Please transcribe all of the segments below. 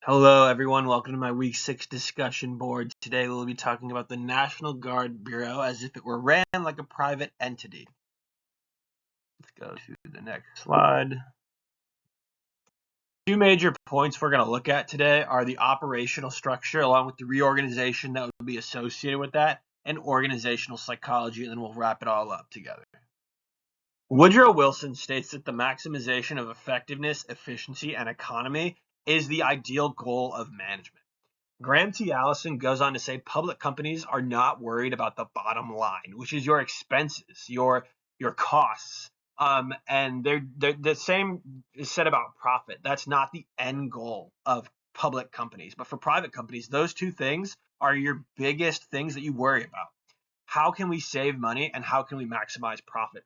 Hello, everyone. Welcome to my Week 6 discussion board. Today we'll be talking about the National Guard Bureau as if it were ran like a private entity. Let's go to the next slide. Two major points we're going to look at today are the operational structure along with the reorganization that would be associated with that and organizational psychology, and then we'll wrap it all up together. Woodrow Wilson states that the maximization of effectiveness, efficiency, and economy is the ideal goal of management. Graham T. Allison goes on to say public companies are not worried about the bottom line, which is your expenses, your costs. And they're the same is said about profit. That's not the end goal of public companies. But for private companies, those two things are your biggest things that you worry about. How can we save money and how can we maximize profit?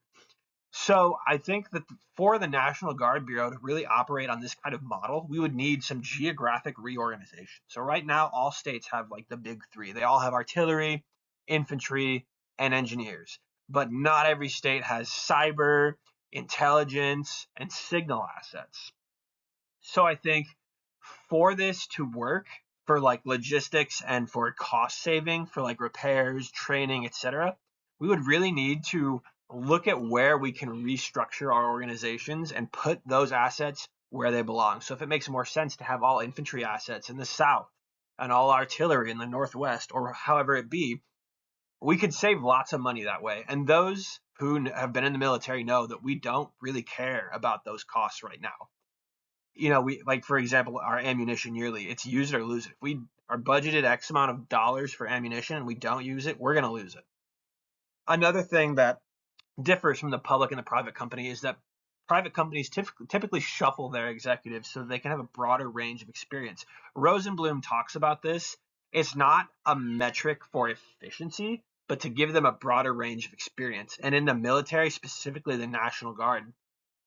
So I think that for the National Guard Bureau to really operate on this kind of model, we would need some geographic reorganization. So right now, all states have like the big three. They all have artillery, infantry, and engineers. But not every state has cyber, intelligence, and signal assets. So I think for this to work, for like logistics and for cost saving, for like repairs, training, etc., we would really need to look at where we can restructure our organizations and put those assets where they belong. So if it makes more sense to have all infantry assets in the South and all artillery in the Northwest, or however it be, we could save lots of money that way. And those who have been in the military know that we don't really care about those costs right now. We like, for example, our ammunition yearly, it's use it or lose it. If we are budgeted X amount of dollars for ammunition and we don't use it, we're going to lose it. Another thing that differs from the public and the private company is that private companies typically shuffle their executives so they can have a broader range of experience. Rosenblum talks about this. It's not a metric for efficiency, but to give them a broader range of experience. And in the military, specifically the National Guard,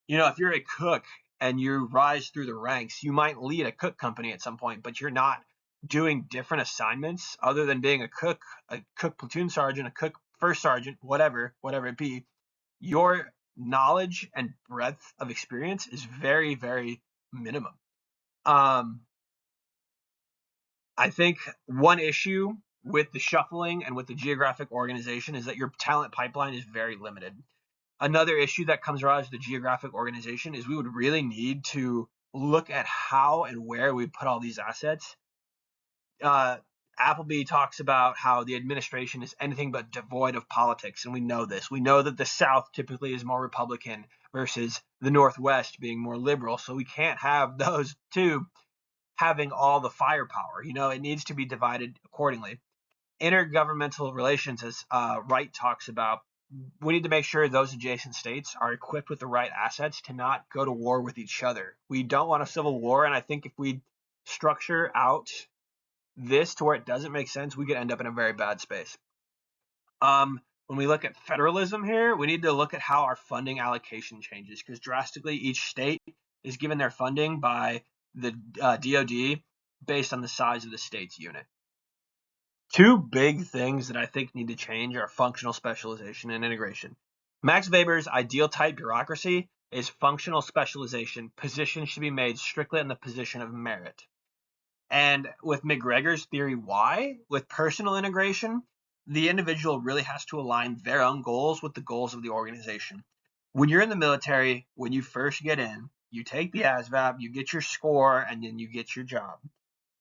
if you're a cook and you rise through the ranks, you might lead a cook company at some point, but you're not doing different assignments other than being a cook platoon sergeant, a cook first sergeant, whatever it be. Your knowledge and breadth of experience is very, very minimum. I think one issue with the shuffling and with the geographic organization is that your talent pipeline is very limited. Another issue that comes around with the geographic organization is we would really need to look at how and where we put all these assets. Appleby talks about how the administration is anything but devoid of politics, and we know this. We know that the South typically is more Republican versus the Northwest being more liberal, so we can't have those two having all the firepower. It needs to be divided accordingly. Intergovernmental relations, as Wright talks about, we need to make sure those adjacent states are equipped with the right assets to not go to war with each other. We don't want a civil war, and I think if we structure out this to where it doesn't make sense, we could end up in a very bad space. When we look at federalism here, we need to look at how our funding allocation changes, because drastically each state is given their funding by the DoD based on the size of the state's unit. Two big things that I think need to change are functional specialization and integration. Max Weber's ideal type bureaucracy is functional specialization. Positions should be made strictly in the position of merit. And with McGregor's theory Y, with personal integration, the individual really has to align their own goals with the goals of the organization. When you're in the military, when you first get in, you take the ASVAB, you get your score, and then you get your job.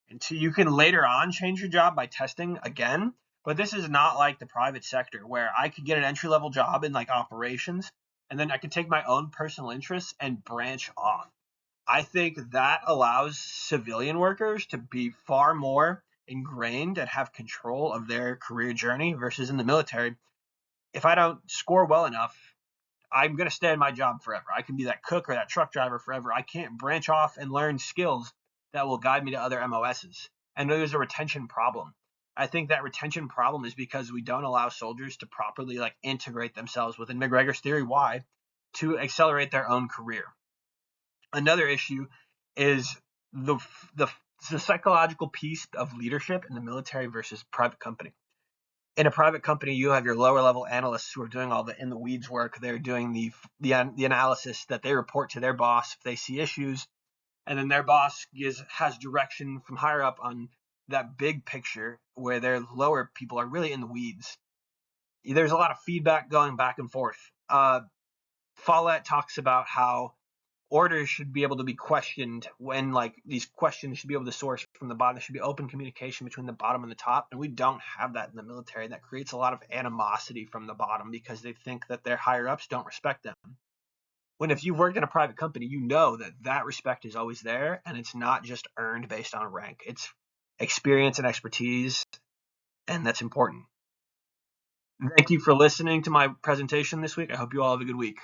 And so you can later on change your job by testing again, but this is not like the private sector where I could get an entry-level job in like operations, and then I could take my own personal interests and branch off. I think that allows civilian workers to be far more ingrained and have control of their career journey versus in the military. If I don't score well enough, I'm going to stay in my job forever. I can be that cook or that truck driver forever. I can't branch off and learn skills that will guide me to other MOSs. And there's a retention problem. I think that retention problem is because we don't allow soldiers to properly like integrate themselves within McGregor's theory Y to accelerate their own career. Another issue is the psychological piece of leadership in the military versus private company. In a private company, you have your lower level analysts who are doing all the in the weeds work. They're doing the analysis that they report to their boss if they see issues, and then their boss has direction from higher up on that big picture where their lower people are really in the weeds. There's a lot of feedback going back and forth. Follett talks about how orders should be able to be questioned when, like, these questions should be able to source from the bottom. There should be open communication between the bottom and the top, and we don't have that in the military. That creates a lot of animosity from the bottom because they think that their higher ups don't respect them. When if you've worked in a private company, you know that that respect is always there, and it's not just earned based on rank. It's experience and expertise, and that's important. Thank you for listening to my presentation this week. I hope you all have a good week.